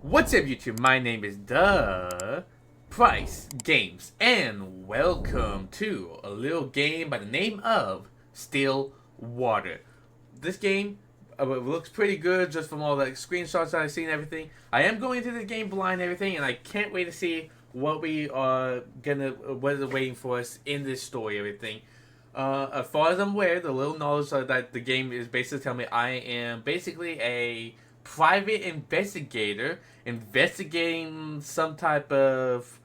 What's up, YouTube? My name is The Price Games, and welcome to a little game by the name of Stillwater. This game looks pretty good just from all the screenshots that I've seen and everything. I am going into the game blind and everything, and I can't wait to see what we are what is waiting for us in this story and everything. As far as I'm aware, the little knowledge that the game is basically telling me, I am basically a private investigator investigating some type of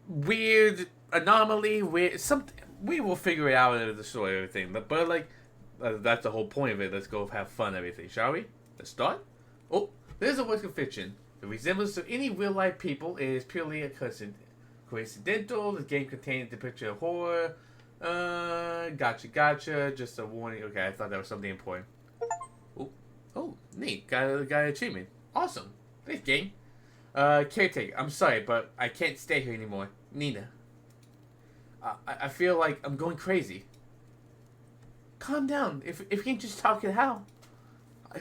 weird anomaly. We will figure it out in the story and everything. But like, that's the whole point of it. Let's go have fun and everything, shall we? Let's start. Oh, there's a work of fiction. The resemblance to any real life people is purely a coincidental. The game contains a picture of horror. Gotcha. Just a warning. Okay, I thought that was something important. Oh, neat. Got an achievement. Awesome. Thanks, game. Caretaker. I'm sorry, but I can't stay here anymore. Nina. I feel like I'm going crazy. Calm down. If you can just talk it out.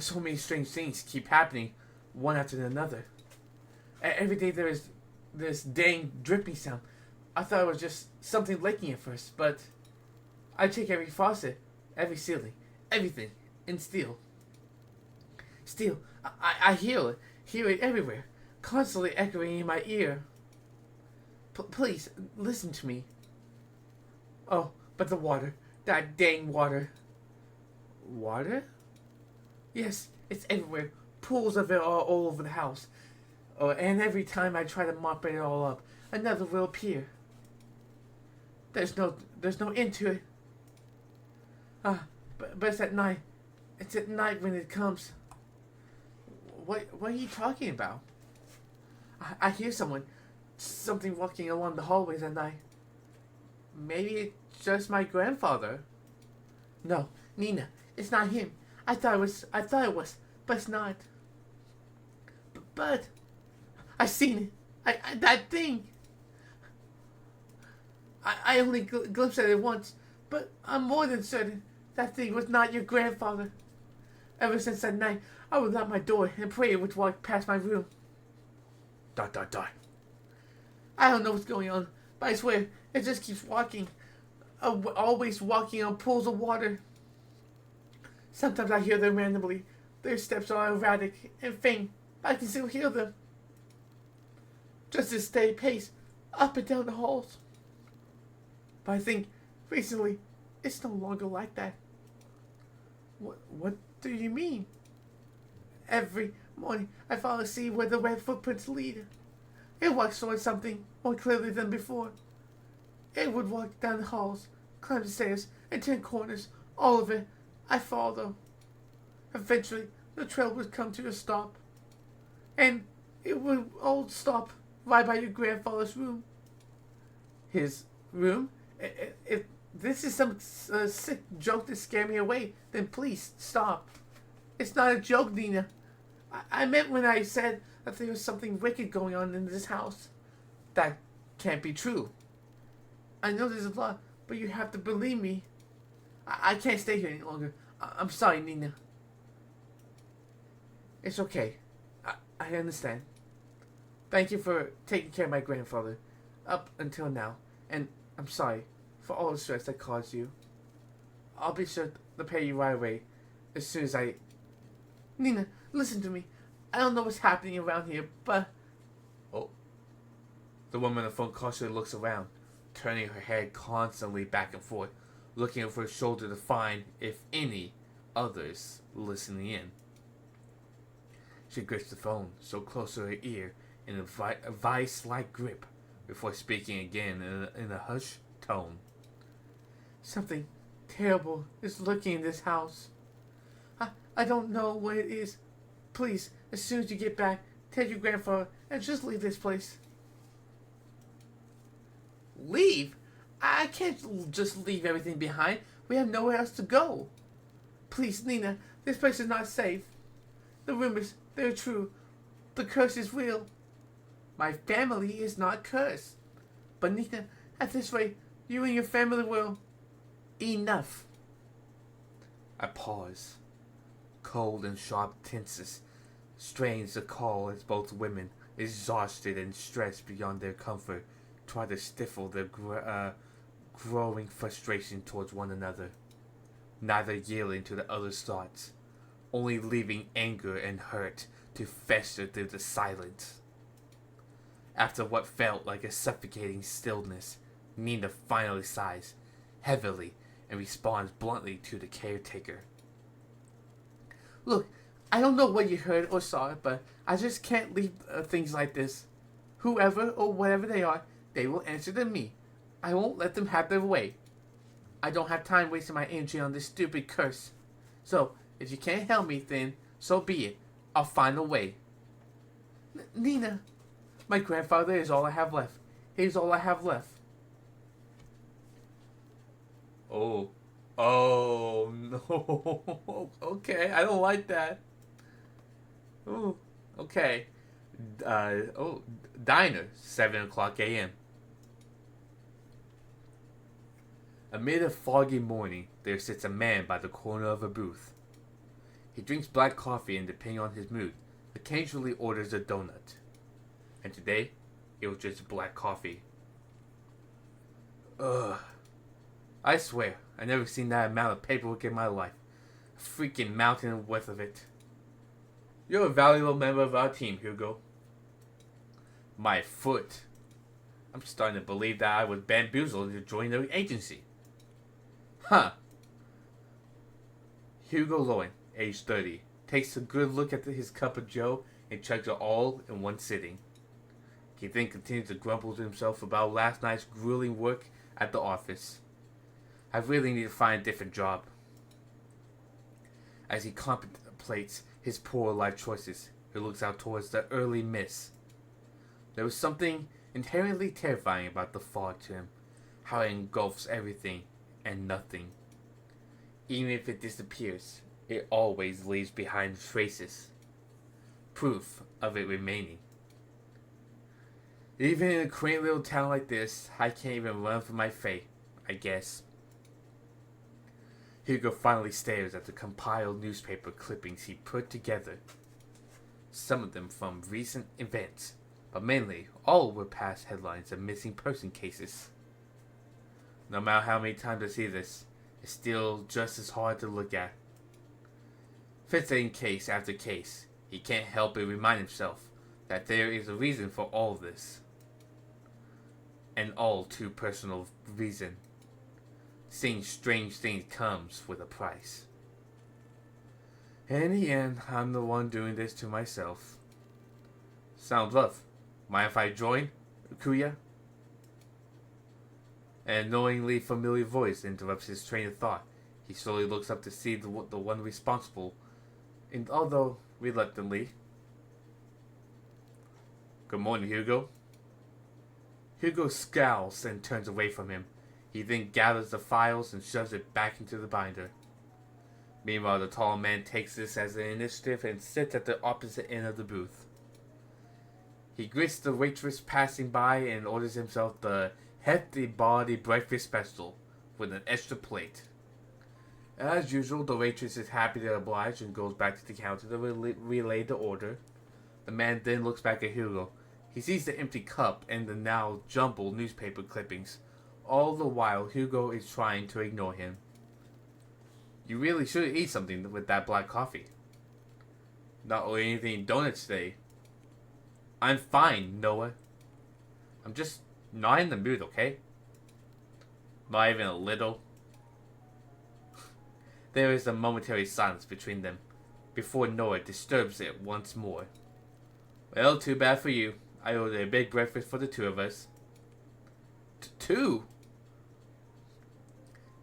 So many strange things keep happening, one after another. Every day there is this dang dripping sound. I thought it was just something leaking at first, but I check every faucet, every ceiling, everything, in steel. Still, I hear it everywhere, constantly echoing in my ear. Please, listen to me. Oh, but the water, that dang water. Water? Yes, it's everywhere, pools of it all over the house. And every time I try to mop it all up, another will appear. There's no end to it. But it's at night. It's at night when it comes. What are you talking about? I hear something walking along the hallways at night. Maybe it's just my grandfather. No, Nina, it's not him. I thought it was, but it's not. But I seen it. That thing. I only glimpsed at it once, but I'm more than certain that thing was not your grandfather. Ever since that night, I would lock my door and pray it would walk past my room. ... I don't know what's going on, but I swear, it just keeps walking. Always walking on pools of water. Sometimes I hear them randomly. Their steps are erratic and faint, but I can still hear them. Just a steady pace, up and down the halls. But I think, recently, it's no longer like that. What do you mean? Every morning, I follow to see where the red footprints lead. It walks towards something more clearly than before. It would walk down the halls, climb the stairs, and turn corners. All of it, I follow. Eventually, the trail would come to a stop. And it would all stop right by your grandfather's room. His room? If this is some sick joke to scare me away, then please stop. It's not a joke, Nina. I meant when I said that there was something wicked going on in this house. That can't be true. I know there's a lot, but you have to believe me. I can't stay here any longer. I'm sorry, Nina. It's okay. I understand. Thank you for taking care of my grandfather up until now, and I'm sorry for all the stress that caused you. I'll be sure to pay you right away as soon as I... Nina, listen to me. I don't know what's happening around here, but... Oh. The woman on the phone cautiously looks around, turning her head constantly back and forth, looking over her shoulder to find, if any, others listening in. She grips the phone so close to her ear in a vice-like grip before speaking again in a hushed tone. Something terrible is lurking in this house. I don't know what it is. Please, as soon as you get back, tell your grandfather and just leave this place. Leave? I can't just leave everything behind. We have nowhere else to go. Please, Nina, this place is not safe. The rumors, they're true. The curse is real. My family is not cursed. But Nina, at this rate, you and your family will... Enough. I pause. Cold and sharp tenses strains the call as both women, exhausted and stressed beyond their comfort, try to stifle their growing frustration towards one another, neither yielding to the other's thoughts, only leaving anger and hurt to fester through the silence. After what felt like a suffocating stillness, Nina finally sighs, heavily, and responds bluntly to the caretaker. Look, I don't know what you heard or saw, but I just can't leave things like this. Whoever or whatever they are, they will answer to me. I won't let them have their way. I don't have time wasting my energy on this stupid curse. So, if you can't help me, then so be it. I'll find a way. Nina, my grandfather is all I have left. He's all I have left. Oh. Oh, no. Okay, I don't like that. Oh, okay. Diner, 7 o'clock a.m. Amid a foggy morning, there sits a man by the corner of a booth. He drinks black coffee and, depending on his mood, occasionally orders a donut. And today, it was just black coffee. Ugh. I swear, I've never seen that amount of paperwork in my life. A freaking mountain worth of it. You're a valuable member of our team, Hugo. My foot. I'm starting to believe that I was bamboozled to join the agency. Huh. Hugo Lowen, age 30, takes a good look at his cup of joe and chugs it all in one sitting. He then continues to grumble to himself about last night's grueling work at the office. I really need to find a different job. As he contemplates his poor life choices, he looks out towards the early mist. There was something inherently terrifying about the fog to him, how it engulfs everything and nothing. Even if it disappears, it always leaves behind traces, proof of it remaining. Even in a quaint little town like this, I can't even run from my fate, I guess. Hugo finally stares at the compiled newspaper clippings he put together. Some of them from recent events, but mainly all were past headlines of missing person cases. No matter how many times I see this, it's still just as hard to look at. Fixating case after case, he can't help but remind himself that there is a reason for all this. An all too personal reason. Seeing strange things comes with a price. In the end, I'm the one doing this to myself. Sounds rough. Mind if I join, Kuya? An annoyingly familiar voice interrupts his train of thought. He slowly looks up to see the one responsible, and although reluctantly. Good morning, Hugo. Hugo scowls and turns away from him. He then gathers the files and shoves it back into the binder. Meanwhile, the tall man takes this as an initiative and sits at the opposite end of the booth. He greets the waitress passing by and orders himself the hefty body breakfast special with an extra plate. As usual, the waitress is happy to oblige and goes back to the counter to relay the order. The man then looks back at Hugo. He sees the empty cup and the now jumbled newspaper clippings. All the while, Hugo is trying to ignore him. You really should eat something with that black coffee. Not only anything donuts today. I'm fine, Noah. I'm just not in the mood, okay? Not even a little. There is a momentary silence between them, before Noah disturbs it once more. Well, too bad for you. I ordered a big breakfast for the two of us. Two?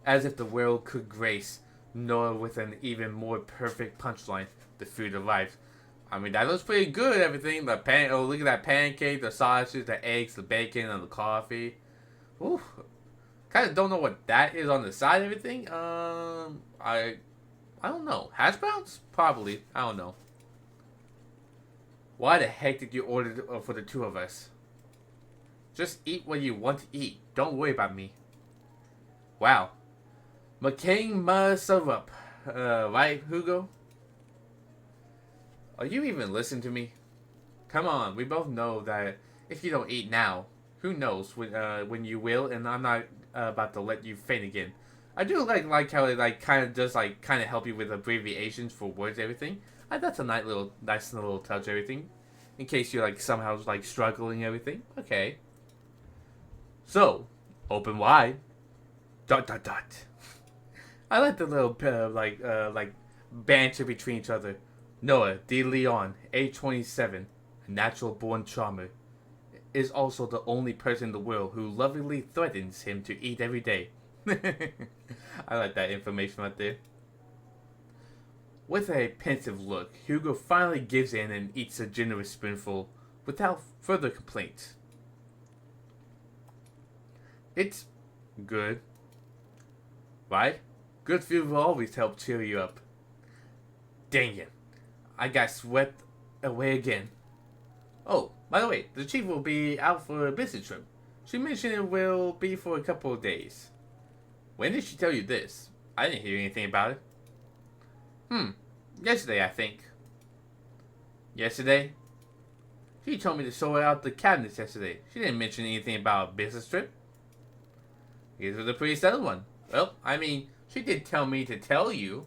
As if the world could grace Noah with an even more perfect punchline, the food arrives. I mean, that looks pretty good, everything. Look at that pancake, the sausage, the eggs, the bacon, and the coffee. Ooh. Kind of don't know what that is on the side of everything. I don't know. Hash browns? Probably. I don't know. Why the heck did you order for the two of us? Just eat what you want to eat. Don't worry about me. Wow. McCain must serve up. Right, Hugo? Are you even listening to me? Come on, we both know that if you don't eat now, who knows when you will, and I'm not about to let you faint again. I do like how it kind of does kind of help you with abbreviations for words and everything. That's a nice little touch everything, in case you're somehow struggling and everything. Okay. So, open wide. ... I like the little banter between each other. Noah D. Leon, age 27, a natural-born charmer, is also the only person in the world who lovingly threatens him to eat every day. I like that information right there. With a pensive look, Hugo finally gives in and eats a generous spoonful without further complaint. It's good. Right? Good food will always help cheer you up. Dang it. I got swept away again. Oh, by the way, the chief will be out for a business trip. She mentioned it will be for a couple of days. When did she tell you this? I didn't hear anything about it. Yesterday, I think. Yesterday? She told me to sort out the cabinets yesterday. She didn't mention anything about a business trip. This was a pretty settled one. Well, I mean, she did tell me to tell you.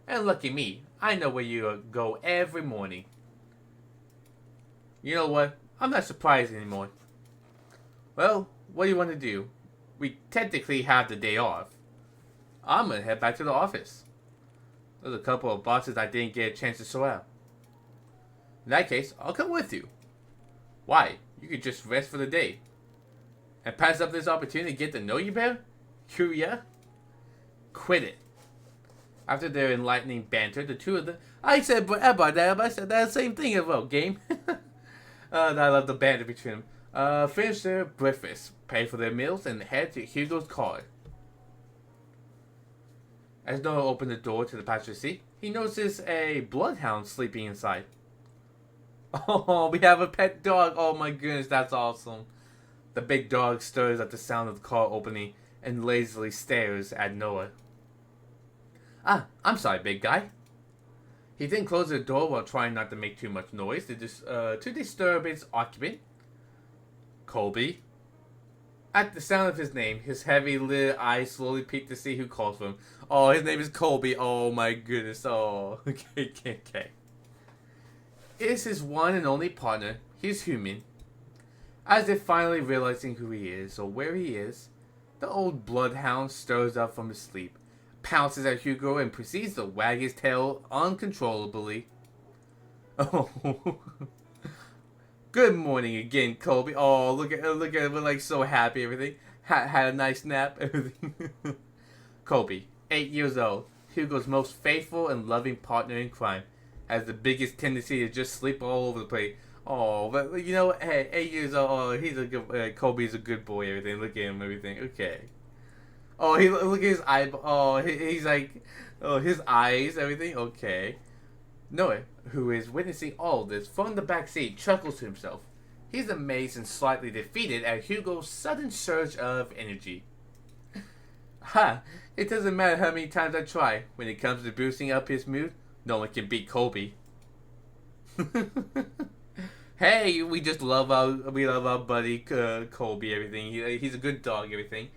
And lucky me, I know where you go every morning. You know what? I'm not surprised anymore. Well, what do you want to do? We technically have the day off. I'm gonna head back to the office. There's a couple of boxes I didn't get a chance to sort out. In that case, I'll come with you. Why? You could just rest for the day. And pass up this opportunity to get to know you better? Yeah? Quit it. After their enlightening banter, the two of them... I said that same thing as well, game. I love the banter between them. Finish their breakfast, pay for their meals, and head to Hugo's car. As Noah opened the door to the passenger seat, he notices a bloodhound sleeping inside. Oh, we have a pet dog. Oh my goodness, that's awesome. The big dog stirs at the sound of the car opening and lazily stares at Noah. Ah, I'm sorry, big guy. He then closes the door while trying not to make too much noise to disturb its occupant, Colby. At the sound of his name, his heavy-lidded eyes slowly peek to see who calls for him. Oh, his name is Colby. Oh my goodness. Oh, okay. It is his one and only partner. He's human. As if finally realizing who he is or where he is, the old bloodhound stirs up from his sleep, pounces at Hugo, and proceeds to wag his tail uncontrollably. Oh, good morning again, Colby. Oh, look at we're so happy. Everything had a nice nap. Everything. Colby, 8 years old, Hugo's most faithful and loving partner in crime, has the biggest tendency to just sleep all over the place. Oh, but you know, hey, 8 years old. Oh, he's a good. Colby's a good boy. Everything. Look at him. Everything. Okay. Oh, look at his eye. Oh, he's his eyes. Everything. Okay. Noah, who is witnessing all this from the back seat, chuckles to himself. He's amazed and slightly defeated at Hugo's sudden surge of energy. Ha! It doesn't matter how many times I try. When it comes to boosting up his mood, no one can beat Colby. Hey, we love our buddy Colby. Everything. He's a good dog. Everything.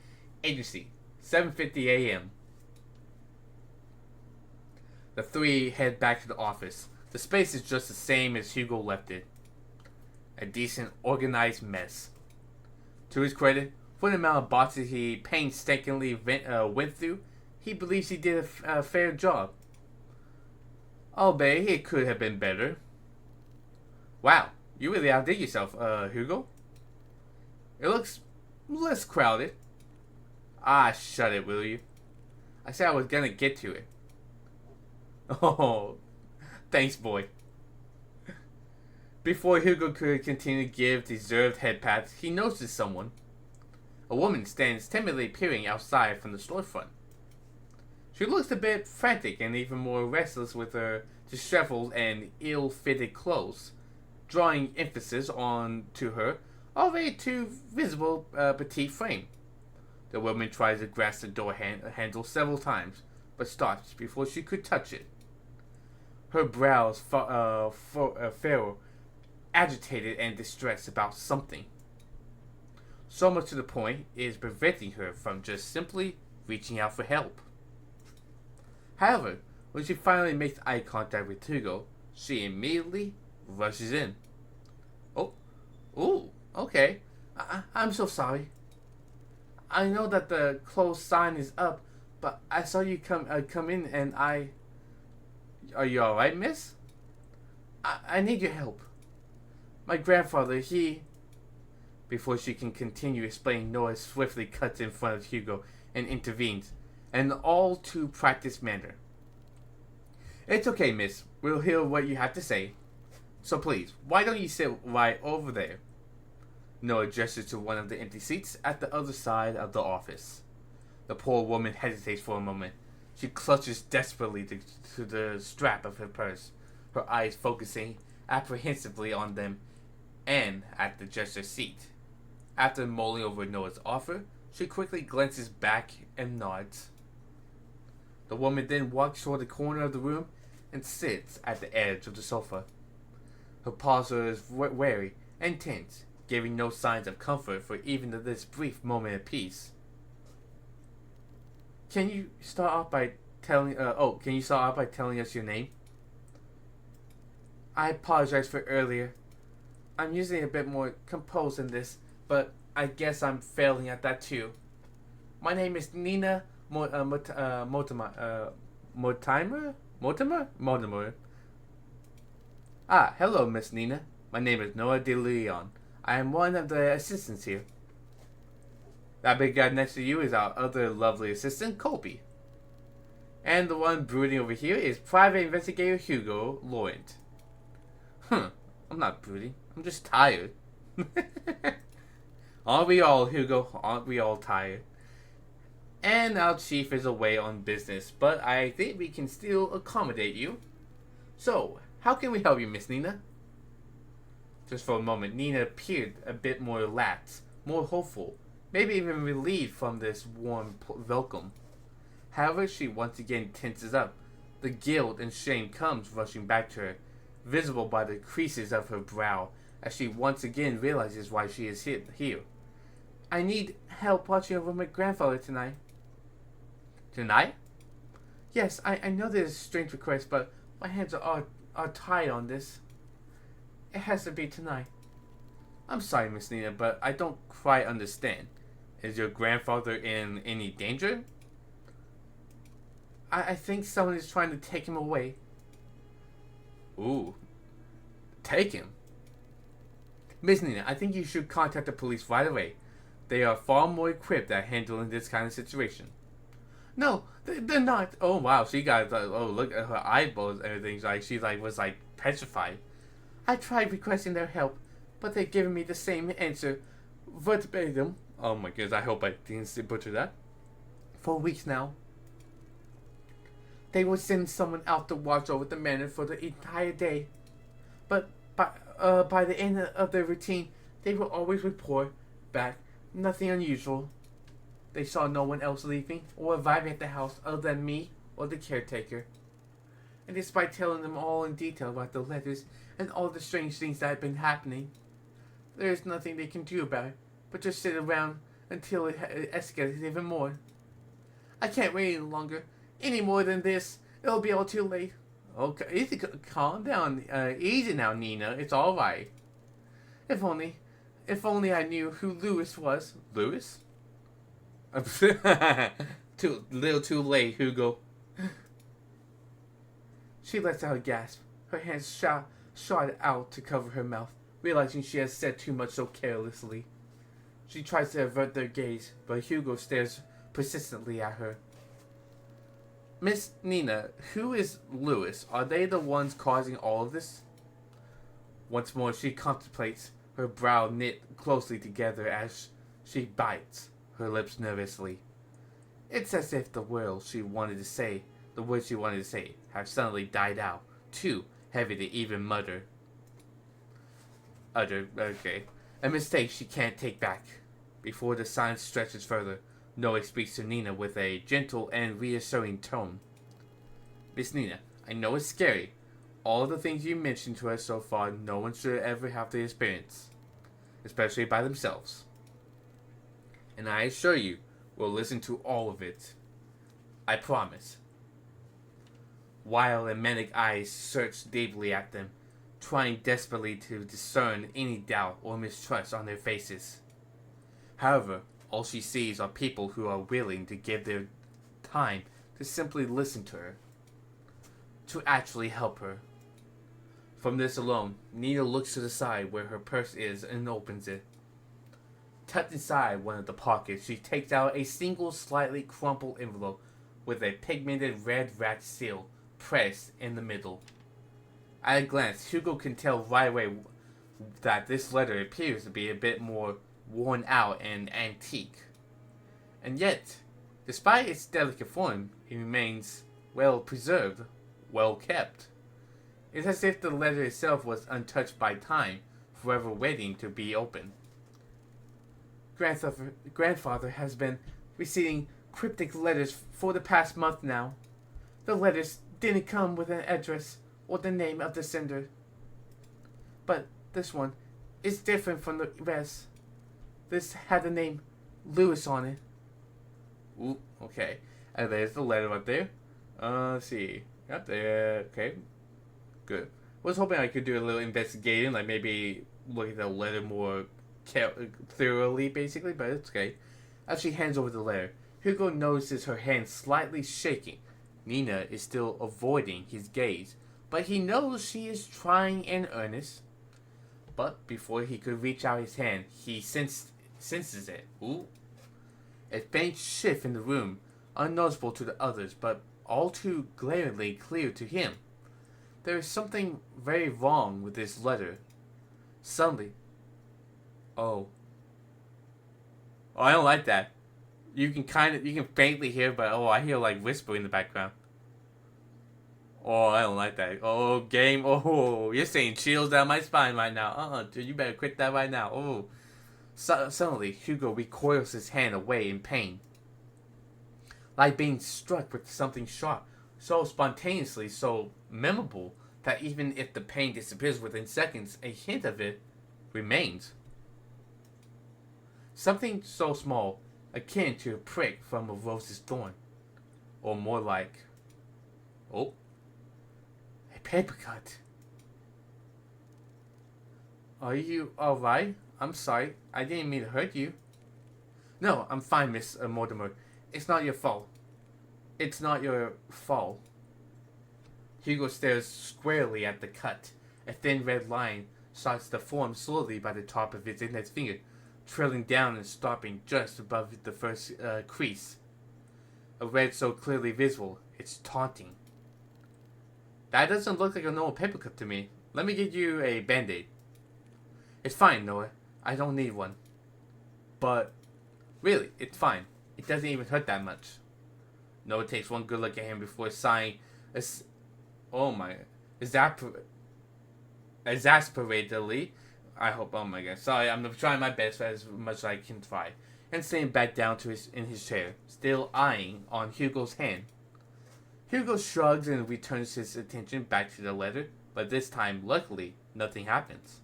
Agency, 7:50 a.m. The three head back to the office. The space is just the same as Hugo left it. A decent, organized mess. To his credit, for the amount of boxes he painstakingly went through, he believes he did a fair job. Albeit, it could have been better. Wow, you really outdid yourself, Hugo. It looks less crowded. Ah, shut it, will you? I said I was gonna get to it. Oh, thanks, boy. Before Hugo could continue to give deserved head pats, he noticed someone. A woman stands timidly peering outside from the storefront. She looks a bit frantic and even more restless with her disheveled and ill-fitted clothes, drawing emphasis on to her already too visible petite frame. The woman tries to grasp the door handle several times, but stops before she could touch it. her brows furrow, agitated and distressed about something. So much to the point it is preventing her from just simply reaching out for help. However, when she finally makes eye contact with Hugo, she immediately rushes in. Oh, ooh, okay. I'm so sorry. I know that the closed sign is up, but I saw you come in and I... Are you alright, miss? I need your help. My grandfather, he... Before she can continue explaining, Noah swiftly cuts in front of Hugo and intervenes, in an all too practiced manner. It's okay, miss. We'll hear what you have to say. So please, why don't you sit right over there? Noah gestures to one of the empty seats at the other side of the office. The poor woman hesitates for a moment. She clutches desperately to the strap of her purse, her eyes focusing apprehensively on them and at the gesture seat. After mulling over Noah's offer, she quickly glances back and nods. The woman then walks toward the corner of the room and sits at the edge of the sofa. Her posture is wary and tense, giving no signs of comfort for even this brief moment of peace. Can you start off by telling us your name? I apologize for earlier. I'm usually a bit more composed than this, but I guess I'm failing at that too. My name is Nina Mortimer. Ah, hello, Miss Nina. My name is Noah De Leon. I am one of the assistants here. That big guy next to you is our other lovely assistant, Colby. And the one brooding over here is Private Investigator Hugo Laurent. I'm not brooding. I'm just tired. Aren't we all, Hugo? Aren't we all tired? And our chief is away on business, but I think we can still accommodate you. So, how can we help you, Miss Nina? Just for a moment, Nina appeared a bit more lax, more hopeful, maybe even relieved from this warm welcome. However, she once again tenses up. The guilt and shame comes rushing back to her, visible by the creases of her brow, as she once again realizes why she is here. I need help watching over my grandfather tonight. Tonight? Yes, I know this is a strange request, but my hands are tied on this. It has to be tonight. I'm sorry, Miss Nina, but I don't quite understand. Is your grandfather in any danger? I think someone is trying to take him away. Ooh. Take him? Miss Nina, I think you should contact the police right away. They are far more equipped at handling this kind of situation. No, they're not. Oh wow, she got look at her eyeballs and everything. Like she was petrified. I tried requesting their help, but they've given me the same answer, verbatim. Oh my goodness, I hope I didn't butcher that. For weeks now. They will send someone out to watch over the manor for the entire day, but by the end of their routine, they will always report back nothing unusual. They saw no one else leaving or arriving at the house other than me or the caretaker. And despite telling them all in detail about the letters and all the strange things that have been happening, there is nothing they can do about it, but just sit around until it escalates even more. I can't wait any longer. Any more than this, it'll be all too late. Okay, easy, calm down. Easy now, Nina. It's all right. If only I knew who Lewis was. Lewis? Little too late, Hugo. She lets out a gasp. Her hands shot out to cover her mouth, realizing she has said too much so carelessly. She tries to avert their gaze, but Hugo stares persistently at her. Miss Nina, who is Lewis? Are they the ones causing all of this? Once more she contemplates, her brow knit closely together as she bites her lips nervously. It's as if the words she wanted to say, have suddenly died out, too heavy to even mutter. Okay. A mistake she can't take back. Before the silence stretches further, Noah speaks to Nina with a gentle and reassuring tone. Miss Nina, I know it's scary, all the things you mentioned to us so far, no one should ever have to experience, especially by themselves. And I assure you, we'll listen to all of it. I promise. Wild and manic eyes search deeply at them, trying desperately to discern any doubt or mistrust on their faces. However, all she sees are people who are willing to give their time to simply listen to her, to actually help her. From this alone, Nina looks to the side where her purse is and opens it. Tucked inside one of the pockets, she takes out a single slightly crumpled envelope with a pigmented red rat seal pressed in the middle. At a glance, Hugo can tell right away that this letter appears to be a bit more worn out and antique. And yet, despite its delicate form, it remains well preserved, well kept. It's as if the letter itself was untouched by time, forever waiting to be opened. Grandfather has been receiving cryptic letters for the past month now. The letters didn't come with an address or the name of the sender. But this one is different from the rest. This had the name Lewis on it. Ooh, okay. And there's the letter up there. Let's see. Up there. Okay. Good. Was hoping I could do a little investigating, like maybe look at the letter more thoroughly, basically, but it's okay. As she hands over the letter, Hugo notices her hand slightly shaking. Nina is still avoiding his gaze, but he knows she is trying in earnest. But before he could reach out his hand, he senses it. Ooh. A faint shift in the room, unnoticeable to the others, but all too glaringly clear to him. There is something very wrong with this letter. Suddenly, oh, I don't like that. You can faintly hear, but I hear like whispering in the background. Oh, I don't like that. Oh, game. Oh, you're saying chills down my spine right now. Dude, you better quit that right now. Oh. Suddenly, Hugo recoils his hand away in pain. Like being struck with something sharp, so spontaneously, so memorable, that even if the pain disappears within seconds, a hint of it remains. Something so small, akin to a prick from a rose's thorn. Or more like, oh, a paper cut. Are you alright? I'm sorry. I didn't mean to hurt you. No, I'm fine, Miss Mortimer. It's not your fault. It's not your fault. Hugo stares squarely at the cut. A thin red line starts to form slowly by the top of his index finger, trailing down and stopping just above the first crease. A red so clearly visible, it's taunting. That doesn't look like a normal paper cut to me. Let me get you a band-aid. It's fine, Noah. I don't need one. But, really, it's fine. It doesn't even hurt that much. Noah takes one good look at him before sighing. Exasperatedly. I hope, oh my god. Sorry, I'm trying my best as much as I can try. And sitting back down in his chair, still eyeing on Hugo's hand. Hugo shrugs and returns his attention back to the letter, but this time, luckily, nothing happens.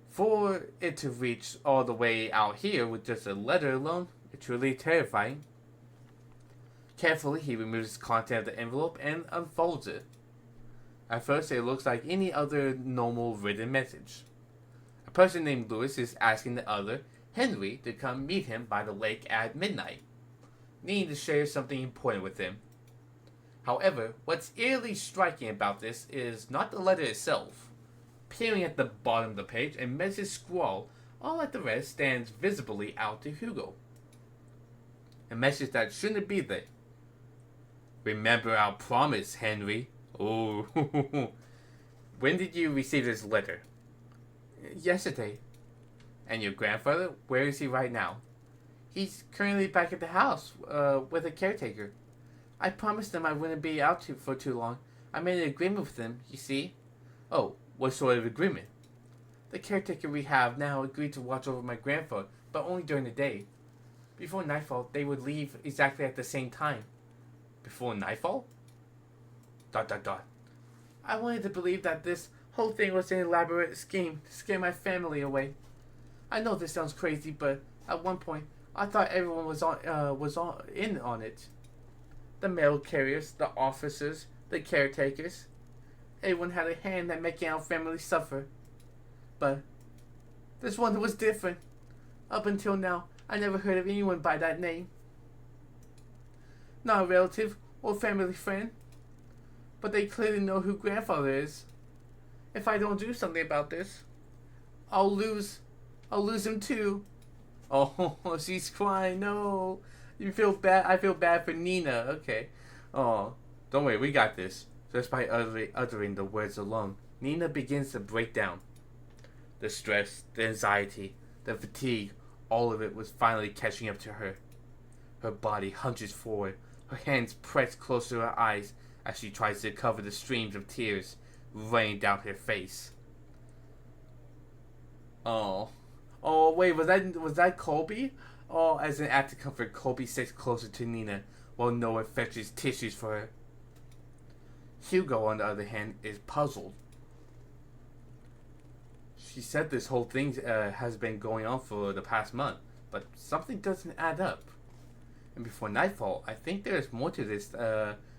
For it to reach all the way out here with just a letter alone, it's truly terrifying. Carefully, he removes the content of the envelope and unfolds it. At first, it looks like any other normal written message. A person named Lewis is asking the other, Henry, to come meet him by the lake at midnight, needing to share something important with him. However, what's eerily striking about this is not the letter itself. Peering at the bottom of the page, a message scrawl, all like the rest, stands visibly out to Hugo. A message that shouldn't be there. Remember our promise, Henry. Oh, when did you receive this letter? Yesterday. And your grandfather? Where is he right now? He's currently back at the house, with a caretaker. I promised him I wouldn't be out for too long. I made an agreement with him, you see. Oh, what sort of agreement? The caretaker we have now agreed to watch over my grandfather, but only during the day. Before nightfall, they would leave exactly at the same time. Before nightfall? ... I wanted to believe that this whole thing was an elaborate scheme to scare my family away. I know this sounds crazy, but at one point, I thought everyone was in on it. The mail carriers, the officers, the caretakers. Everyone had a hand at making our family suffer. But this one was different. Up until now, I never heard of anyone by that name. Not a relative or family friend. But they clearly know who grandfather is. If I don't do something about this, I'll lose him too. Oh, she's crying. No, you feel bad. I feel bad for Nina. Okay. Oh, don't worry, we got this. Just by uttering the words alone, Nina begins to break down. The stress, the anxiety, the fatigue, all of it was finally catching up to her. Her body hunches forward, her hands pressed close to her eyes as she tries to cover the streams of tears raining down her face. Oh. Oh, wait, was that Colby? Oh, as an act of comfort, Colby sits closer to Nina while Noah fetches tissues for her. Hugo, on the other hand, is puzzled. She said this whole thing has been going on for the past month, but something doesn't add up. And before nightfall, I think there is more to this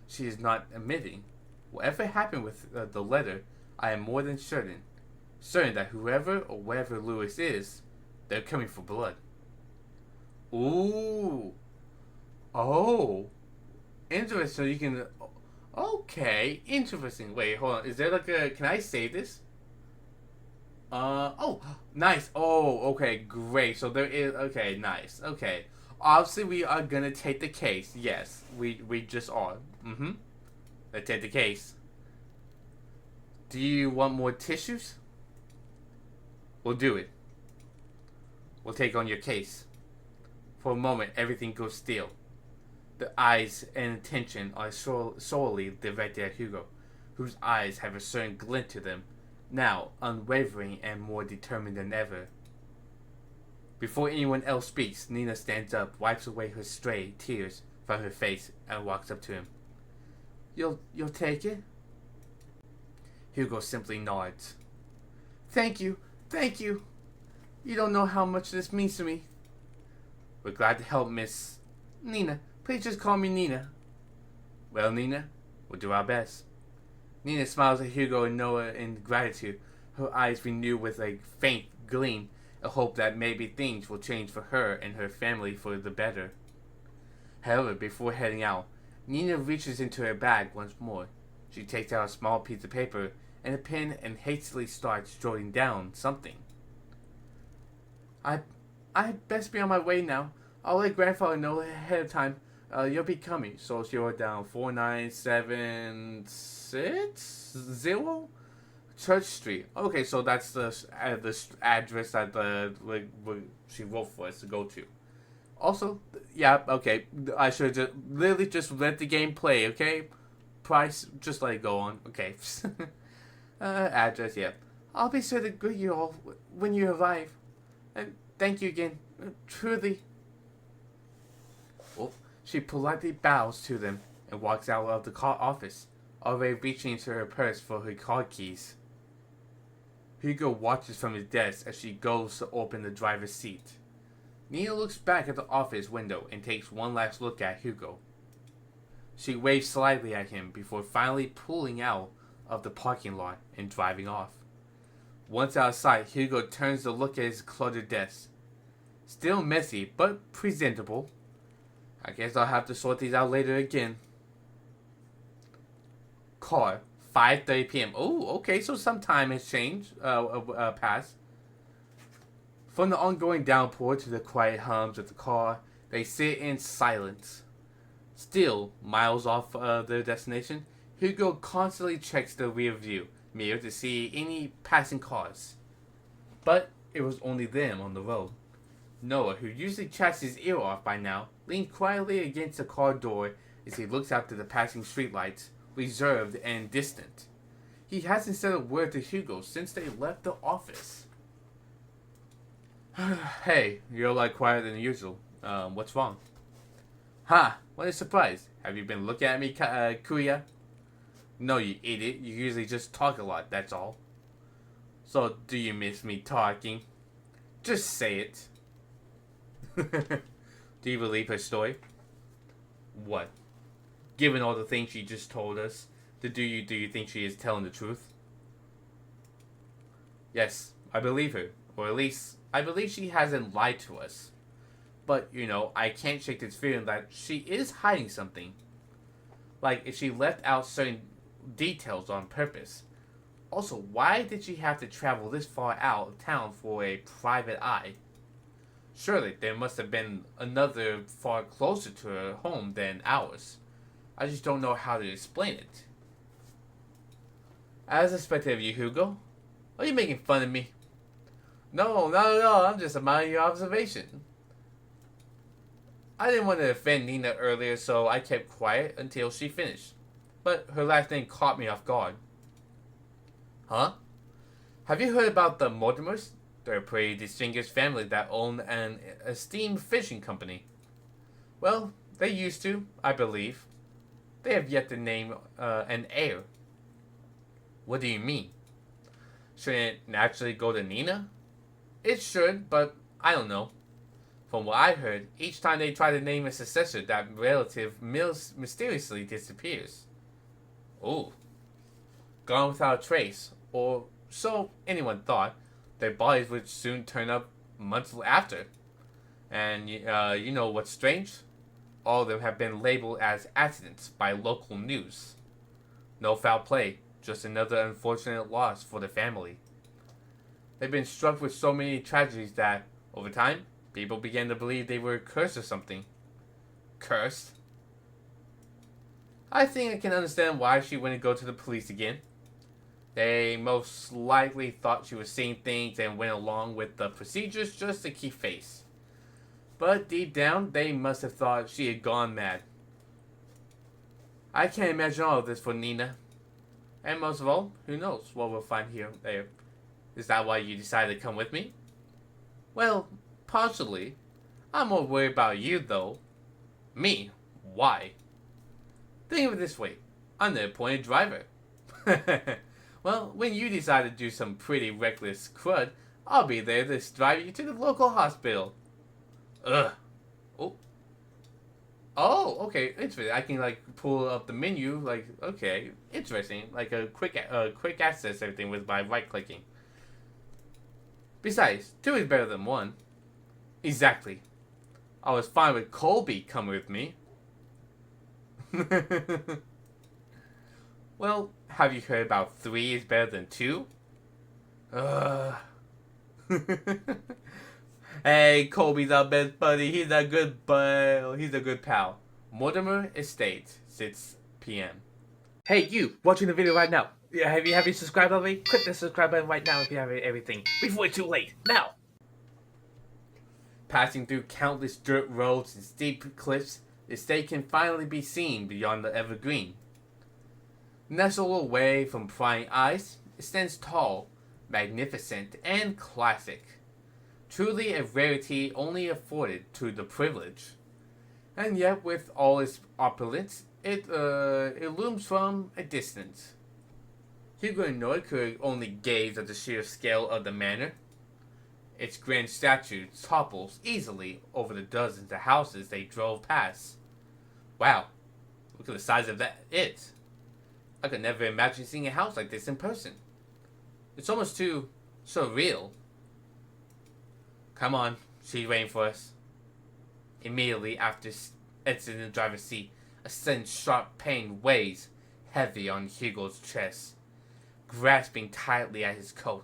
she is not admitting. Whatever happened with the letter, I am more than certain that whoever or wherever Lewis is, they're coming for blood. Ooh. Oh. Interesting. So you can... Okay. Interesting. Wait, hold on. Is there like a... Can I say this? Oh. Nice. Oh, okay. Great. So there is... Okay, nice. Okay. Obviously, we are gonna take the case. Yes. We just are. Mm-hmm. Let's take the case. Do you want more tissues? We'll do it. We'll take on your case. For a moment, everything goes still. The eyes and attention are solely directed at Hugo, whose eyes have a certain glint to them, now unwavering and more determined than ever. Before anyone else speaks, Nina stands up, wipes away her stray tears from her face, and walks up to him. You'll take it? Hugo simply nods. Thank you. Thank you. You don't know how much this means to me. We're glad to help, Miss... Nina. Please just call me Nina. Well, Nina, we'll do our best. Nina smiles at Hugo and Noah in gratitude, her eyes renewed with a faint gleam, a hope that maybe things will change for her and her family for the better. However, before heading out, Nina reaches into her bag once more. She takes out a small piece of paper and a pen and hastily starts jotting down something. I'd best be on my way now. I'll let Grandfather know ahead of time. You'll be coming. So she wrote down 49760 Church Street. Okay, so that's the address that she wrote for us to go to. Also, yeah, okay. I should just literally just let the game play. Okay, price, just let it go on. Okay. Address, yeah. I'll be sure to greet you all when you arrive. And thank you again. Truly. Well, she politely bows to them and walks out of the car office, already reaching into her purse for her car keys. Hugo watches from his desk as she goes to open the driver's seat. Nina looks back at the office window and takes one last look at Hugo. She waves slightly at him before finally pulling out of the parking lot and driving off. Once outside, Hugo turns to look at his cluttered desk. Still messy, but presentable. I guess I'll have to sort these out later again. Car, 5:30 p.m. Oh, okay, so some time has changed, passed. From the ongoing downpour to the quiet hums of the car, they sit in silence. Still, miles off their destination, Hugo constantly checks the rear view mirror to see any passing cars. But it was only them on the road. Noah, who usually chats his ear off by now, leaned quietly against the car door as he looks out to the passing streetlights, reserved and distant. He hasn't said a word to Hugo since they left the office. Hey, you're a lot quieter than usual. What's wrong? Ha! What a surprise. Have you been looking at me, Kuya? No, you idiot. You usually just talk a lot, that's all. So, do you miss me talking? Just say it. Do you believe her story? What? Given all the things she just told us, do you think she is telling the truth? Yes, I believe her. Or at least, I believe she hasn't lied to us. But, I can't shake this feeling that she is hiding something. Like, if she left out certain details on purpose. Also, why did she have to travel this far out of town for a private eye? Surely, there must have been another far closer to her home than ours. I just don't know how to explain it. As expected of you, Hugo. Are you making fun of me? No, not at all. I'm just admiring your observation. I didn't want to offend Nina earlier, so I kept quiet until she finished. But her last name caught me off guard. Huh? Have you heard about the Mortimers? They're a pretty distinguished family that own an esteemed fishing company. Well, they used to, I believe. They have yet to name an heir. What do you mean? Shouldn't it naturally go to Nina? It should, but I don't know. From what I heard, each time they try to name a successor, that relative mysteriously disappears. Oh. Gone without a trace, or so anyone thought. Their bodies would soon turn up months after. And you know what's strange? All of them have been labeled as accidents by local news. No foul play, just another unfortunate loss for the family. They've been struck with so many tragedies that, over time, people began to believe they were cursed or something. Cursed? I think I can understand why she wouldn't go to the police again. They most likely thought she was seeing things and went along with the procedures just to keep face. But deep down, they must have thought she had gone mad. I can't imagine all of this for Nina. And most of all, who knows what we'll find here or there. Is that why you decided to come with me? Well, partially. I'm more worried about you, though. Me? Why? Think of it this way. I'm the appointed driver. Well, when you decide to do some pretty reckless crud, I'll be there to drive you to the local hospital. Ugh. Oh. Oh, okay. Interesting. I can pull up the menu. Okay, interesting. Like a quick access everything with by right clicking. Besides, 2 is better than 1. Exactly. I was fine with Colby coming with me. Well, have you heard about 3 is better than 2? Hey, Colby's our best buddy. He's a good pal. Mortimer Estate, 6 p.m. Hey, you watching the video right now. Have you subscribed already? Click the subscribe button right now if you have everything. Before it's too late. Now! Passing through countless dirt roads and steep cliffs, the estate can finally be seen beyond the evergreen. Nestled away from prying eyes, it stands tall, magnificent, and classic. Truly a rarity only afforded to the privileged. And yet, with all its opulence, it looms from a distance. Hugo and Noy could only gaze at the sheer scale of the manor. Its grand statue topples easily over the dozens of houses they drove past. Wow, look at the size of it. I could never imagine seeing a house like this in person. It's almost too surreal. Come on, she's waiting for us. Immediately after exiting the driver's seat, a sudden sharp pain weighs heavy on Hugo's chest. Grasping tightly at his coat,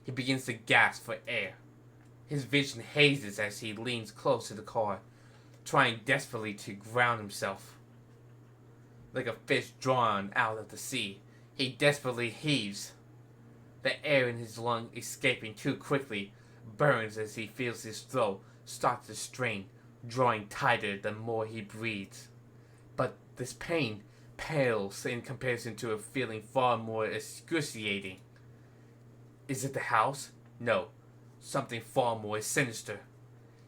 he begins to gasp for air. His vision hazes as he leans close to the car, trying desperately to ground himself. Like a fish drawn out of the sea, he desperately heaves. The air in his lung escaping too quickly burns as he feels his throat start to strain, drawing tighter the more he breathes. But this pain pales in comparison to a feeling far more excruciating. Is it the house? No, something far more sinister.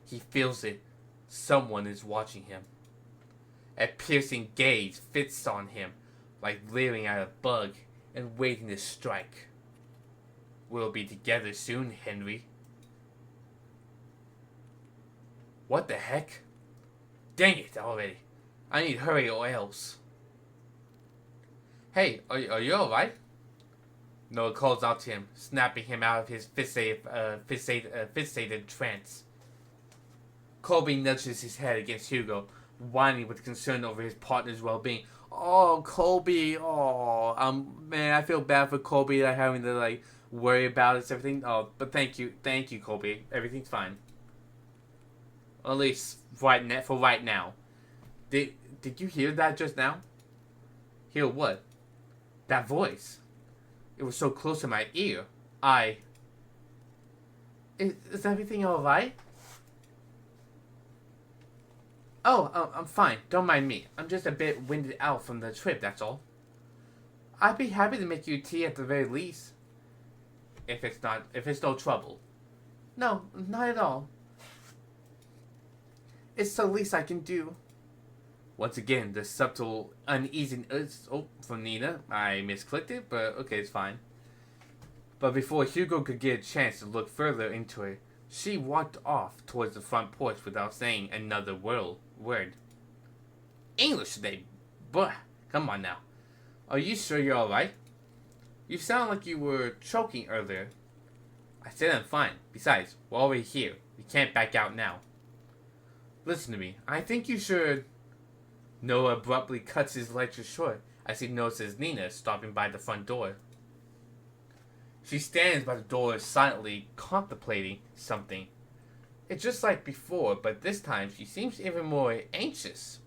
He feels it. Someone is watching him. A piercing gaze fixed on him, like leering at a bug and waiting to strike. We'll be together soon, Henry. What the heck? Dang it already. I need to hurry or else. Hey, are you alright? Noah calls out to him, snapping him out of his fixated trance. Colby nudges his head against Hugo, whining with concern over his partner's well-being. Oh, Colby, man, I feel bad for Colby that having to, worry about it, everything. Oh, but thank you, Colby. Everything's fine. At least, for right now. Did you hear that just now? Hear what? That voice. It was so close to my ear. Is everything alright? Oh, I'm fine. Don't mind me. I'm just a bit winded out from the trip, that's all. I'd be happy to make you tea at the very least. If it's no trouble. No, not at all. It's the least I can do. Once again, the subtle uneasiness from Nina. I misclicked it, but okay, it's fine. But before Hugo could get a chance to look further into it, she walked off towards the front porch without saying another word. English today, but come on now. Are you sure you're alright? You sound like you were choking earlier. I said I'm fine. Besides, we're already here. We can't back out now. Listen to me. I think you should... Noah abruptly cuts his lecture short as he notices Nina stopping by the front door. She stands by the door silently contemplating something. It's just like before, but this time she seems even more anxious.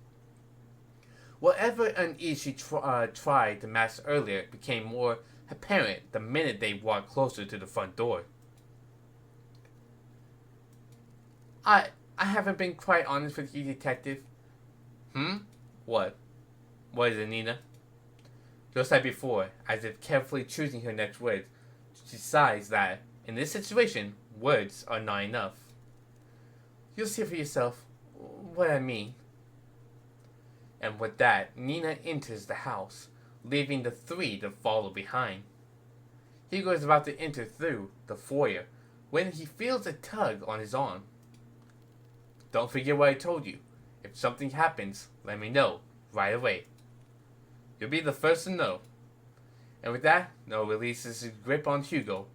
Whatever unease she tried to mask earlier became more apparent the minute they walked closer to the front door. I haven't been quite honest with you, Detective. What? What is it, Nina? Just like before, as if carefully choosing her next words, she decides that, in this situation, words are not enough. You'll see for yourself what I mean. And with that, Nina enters the house, leaving the three to follow behind. Hugo is about to enter through the foyer when he feels a tug on his arm. Don't forget what I told you. If something happens, let me know right away. You'll be the first to know. And with that, Noah releases his grip on Hugo.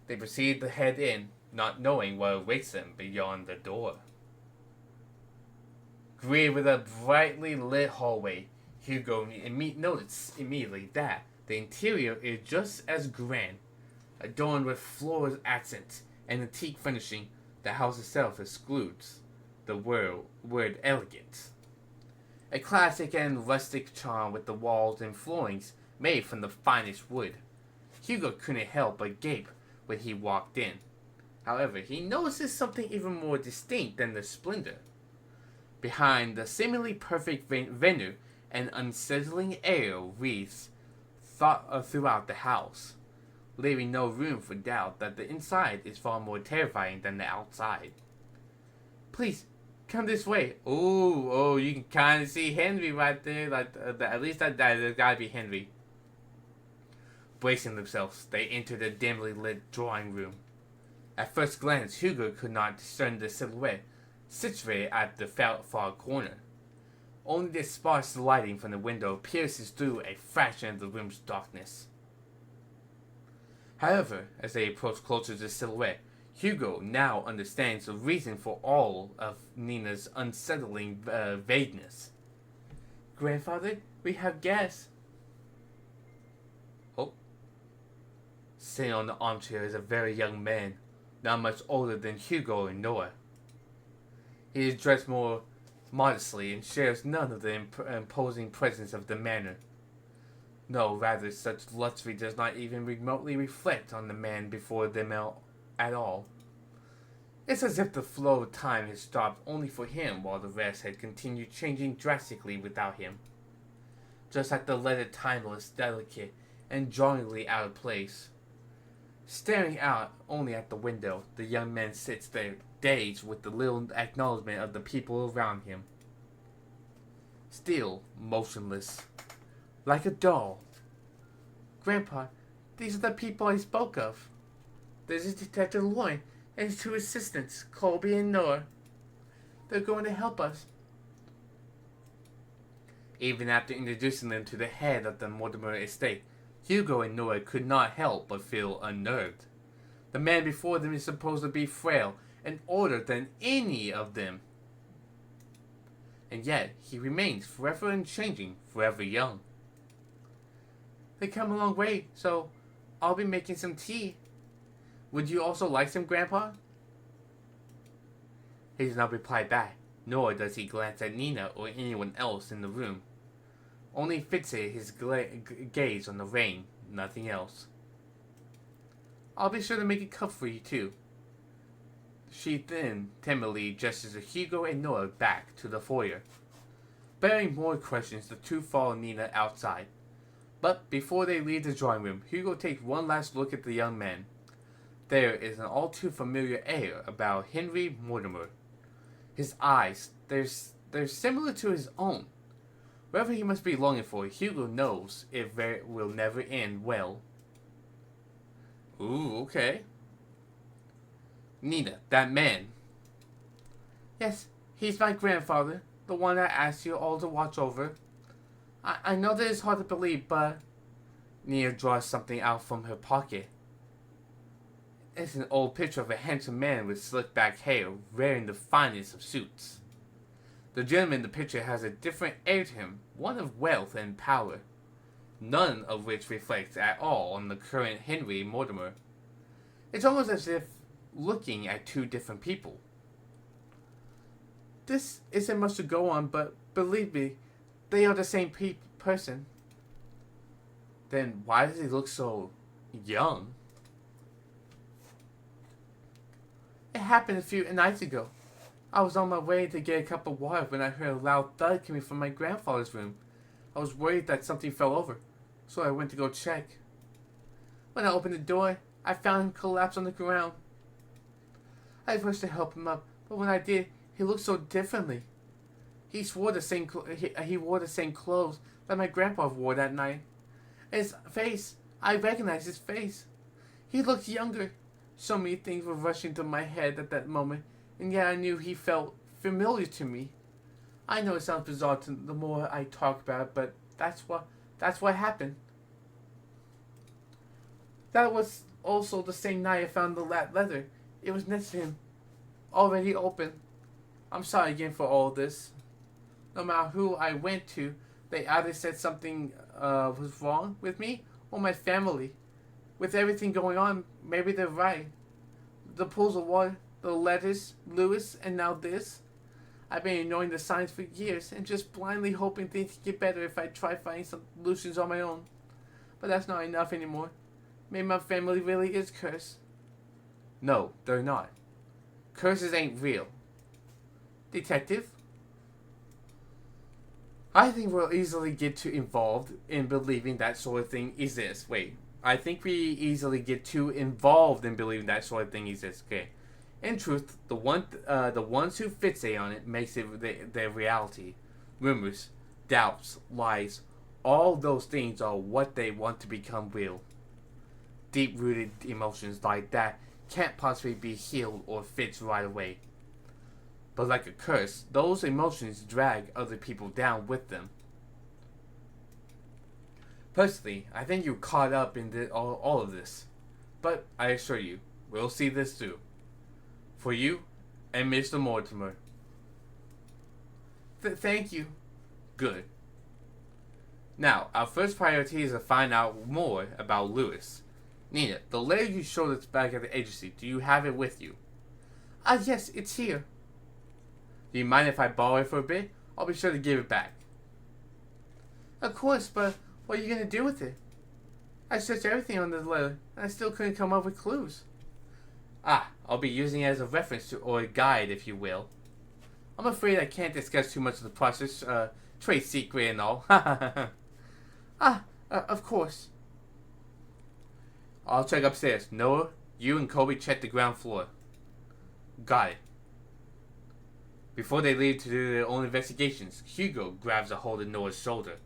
They proceed to head in, not knowing what awaits them beyond the door. Greeted with a brightly lit hallway, Hugo noticed immediately that the interior is just as grand, adorned with floral accents and antique finishing. The house itself excludes the word elegant. A classic and rustic charm with the walls and floorings made from the finest wood. Hugo couldn't help but gape when he walked in. However, he notices something even more distinct than the splendor. Behind the seemingly perfect venue, an unsettling air breathes throughout the house, leaving no room for doubt that the inside is far more terrifying than the outside. Please, come this way. Oh, you can kind of see Henry right there. At least that there's gotta be Henry. Bracing themselves, they enter the dimly lit drawing room. At first glance, Hugo could not discern the silhouette situated at the far corner. Only the sparse lighting from the window pierces through a fraction of the room's darkness. However, as they approach closer to the silhouette, Hugo now understands the reason for all of Nina's unsettling vagueness. Grandfather, we have guests. Oh. Sitting on the armchair is a very young man, not much older than Hugo and Noah. He is dressed more modestly and shares none of the imposing presence of the manor. No, rather, such luxury does not even remotely reflect on the man before them at all. It's as if the flow of time had stopped only for him while the rest had continued changing drastically without him. Just like the letter timeless, delicate, and jarringly out of place. Staring out only at the window, the young man sits there, dazed with the little acknowledgement of the people around him. Still, motionless, like a doll. Grandpa, these are the people I spoke of. This is Detective Lloyd and his two assistants, Colby and Noah. They're going to help us. Even after introducing them to the head of the Mortimer estate, Hugo and Noah could not help but feel unnerved. The man before them is supposed to be frail and older than any of them. And yet, he remains forever unchanging, forever young. They come a long way, so I'll be making some tea. Would you also like some, Grandpa? He does not reply back, nor does he glance at Nina or anyone else in the room. Only fixate his gaze on the rain, nothing else. I'll be sure to make a cup for you, too. She then timidly gestures Hugo and Noah back to the foyer. Bearing more questions, the two follow Nina outside. But before they leave the drawing room, Hugo takes one last look at the young man. There is an all too familiar air about Henry Mortimer. His eyes, they're similar to his own. Whatever he must be longing for, Hugo knows it will never end well. Ooh, okay. Nina, that man. Yes, he's my grandfather, the one I asked you all to watch over. I know that it's hard to believe, but... Nina draws something out from her pocket. It's an old picture of a handsome man with slick back hair, wearing the finest of suits. The gentleman in the picture has a different air to him, one of wealth and power, none of which reflects at all on the current Henry Mortimer. It's almost as if looking at two different people. This isn't much to go on, but believe me, they are the same person. Then why does he look so young? It happened a few nights ago. I was on my way to get a cup of water when I heard a loud thud coming from my grandfather's room. I was worried that something fell over, so I went to go check. When I opened the door, I found him collapsed on the ground. I rushed to help him up, but when I did, he looked so differently. He wore the same clothes that my grandpa wore that night. His face, I recognized his face. He looked younger. So many things were rushing through my head at that moment, and yet I knew he felt familiar to me. I know it sounds bizarre the more I talk about it, but that's what happened. That was also the same night I found the letter. It was next to him, already open. I'm sorry again for all this. No matter who I went to, they either said something was wrong with me or my family. With everything going on, maybe they're right. The pools of water, the letters, Lewis, and now this. I've been ignoring the signs for years and just blindly hoping things could get better if I try finding some solutions on my own. But that's not enough anymore. Maybe my family really is cursed. No, they're not. Curses ain't real. Detective? I think we'll easily get too involved in believing that sort of thing exists. I think we easily get too involved in believing that sort of thing exists. Okay. In truth, the ones who fixate on it makes it their reality. Rumors, doubts, lies, all those things are what they want to become real. Deep-rooted emotions like that can't possibly be healed or fixed right away. But like a curse, those emotions drag other people down with them. Personally, I think you're caught up in all of this. But I assure you, we'll see this through. For you and Mr. Mortimer. Thank you. Good. Now, our first priority is to find out more about Lewis. Nina, the letter you showed us back at the agency, do you have it with you? Yes, it's here. Do you mind if I borrow it for a bit? I'll be sure to give it back. Of course, but what are you going to do with it? I searched everything on this letter, and I still couldn't come up with clues. I'll be using it as a reference to, or a guide, if you will. I'm afraid I can't discuss too much of the process, trade secret and all. Of course. I'll check upstairs. Noah, you and Kobe check the ground floor. Got it. Before they leave to do their own investigations, Hugo grabs a hold of Noah's shoulder.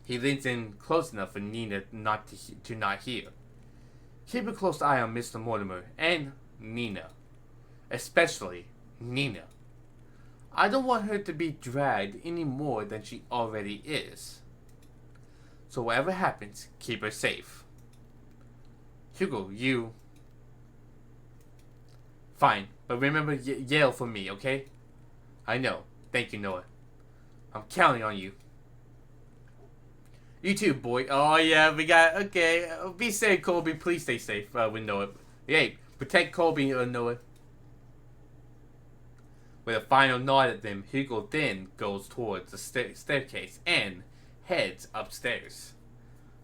He leans in close enough for Nina to not hear. Keep a close eye on Mr. Mortimer and Nina. Especially Nina. I don't want her to be dragged any more than she already is. So whatever happens, keep her safe. Hugo, you... Fine, but remember Yale for me, okay? I know. Thank you, Noah. I'm counting on you. You too, boy. Oh, yeah, we got... Okay, be safe, Colby. Please stay safe with Noah. Hey, protect Colby, Noah. With a final nod at them, Hugo then goes towards the staircase and heads upstairs.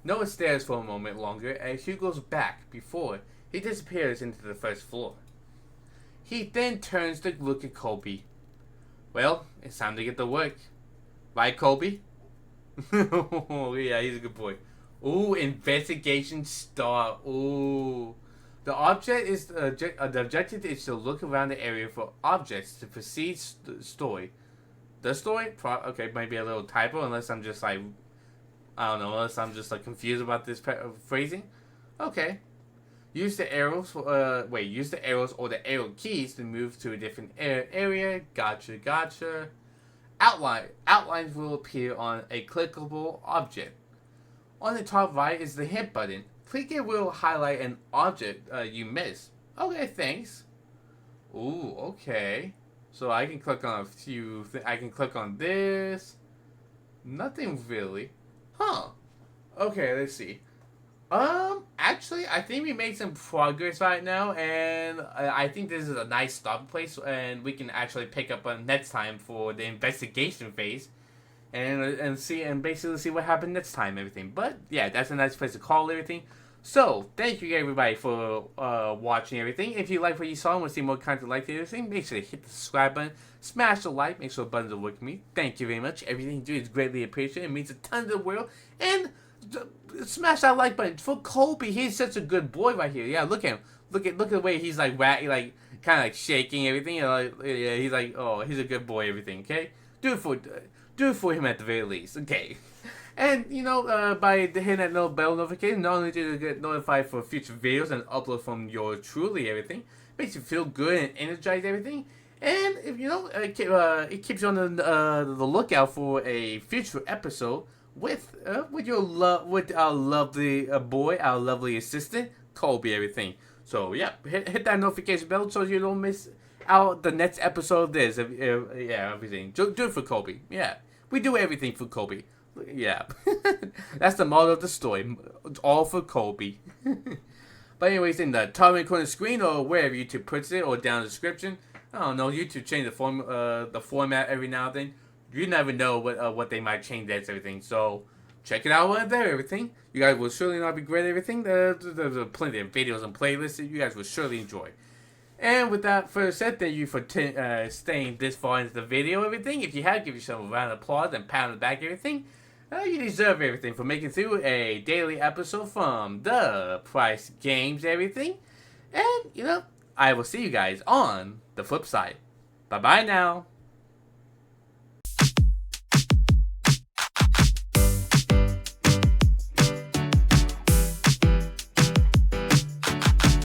Noah stares for a moment longer at Hugo's back before he disappears into the first floor. He then turns to look at Colby. Well, it's time to get to work. Right, Colby? Oh, yeah, he's a good boy. Ooh, investigation star. Ooh. The objective is to look around the area for objects to proceed the story. The story? Okay, might be a little typo unless I'm just like, I don't know, unless I'm just like confused about this phrasing. Okay. Use the arrows use the arrows or the arrow keys to move to a different area. Gotcha. Outlines will appear on a clickable object. On the top right is the hint button. Click it will highlight an object you missed. Okay, thanks. Ooh, okay. So I can click on a few. I can click on this. Nothing really. Huh. Okay, let's see. Actually, I think we made some progress right now, and I think this is a nice stopping place, and we can actually pick up on next time for the investigation phase, and basically see what happened next time, everything. But yeah, that's a nice place to call everything. So thank you everybody for watching everything. If you like what you saw and want to see more content like everything, make sure to hit the subscribe button, smash the like, make sure the buttons are working for me. Thank you very much. Everything you do is greatly appreciated. It means a ton to the world. And smash that like button for Colby. He's such a good boy right here. Yeah, look at him. Look at the way he's like kind of like shaking everything. Yeah, he's like, oh, he's a good boy. Everything. Okay, do it for him at the very least. Okay. And, by hitting that little bell notification, not only do you get notified for future videos and upload from your truly everything, makes you feel good and energize everything. And, if it keeps you on the lookout for a future episode with our lovely boy, our lovely assistant, Colby, everything. So, yeah, hit that notification bell so you don't miss out the next episode of this. Everything. Do it for Colby. Yeah, we do everything for Colby. Yeah, that's the moral of the story. It's all for Colby. But anyways, in the top right corner screen or wherever YouTube puts it, or down in the description, I don't know. YouTube change the format every now and then. You never know what they might change that's everything. So check it out when there. Everything you guys will surely not regret everything. There's plenty of videos and playlists that you guys will surely enjoy. And with that further said, thank you for staying this far into the video. Everything. If you have, give yourself a round of applause and pat on the back. Everything. You deserve everything for making through a daily episode from the Price Games, everything. And, I will see you guys on the flip side. Bye-bye now.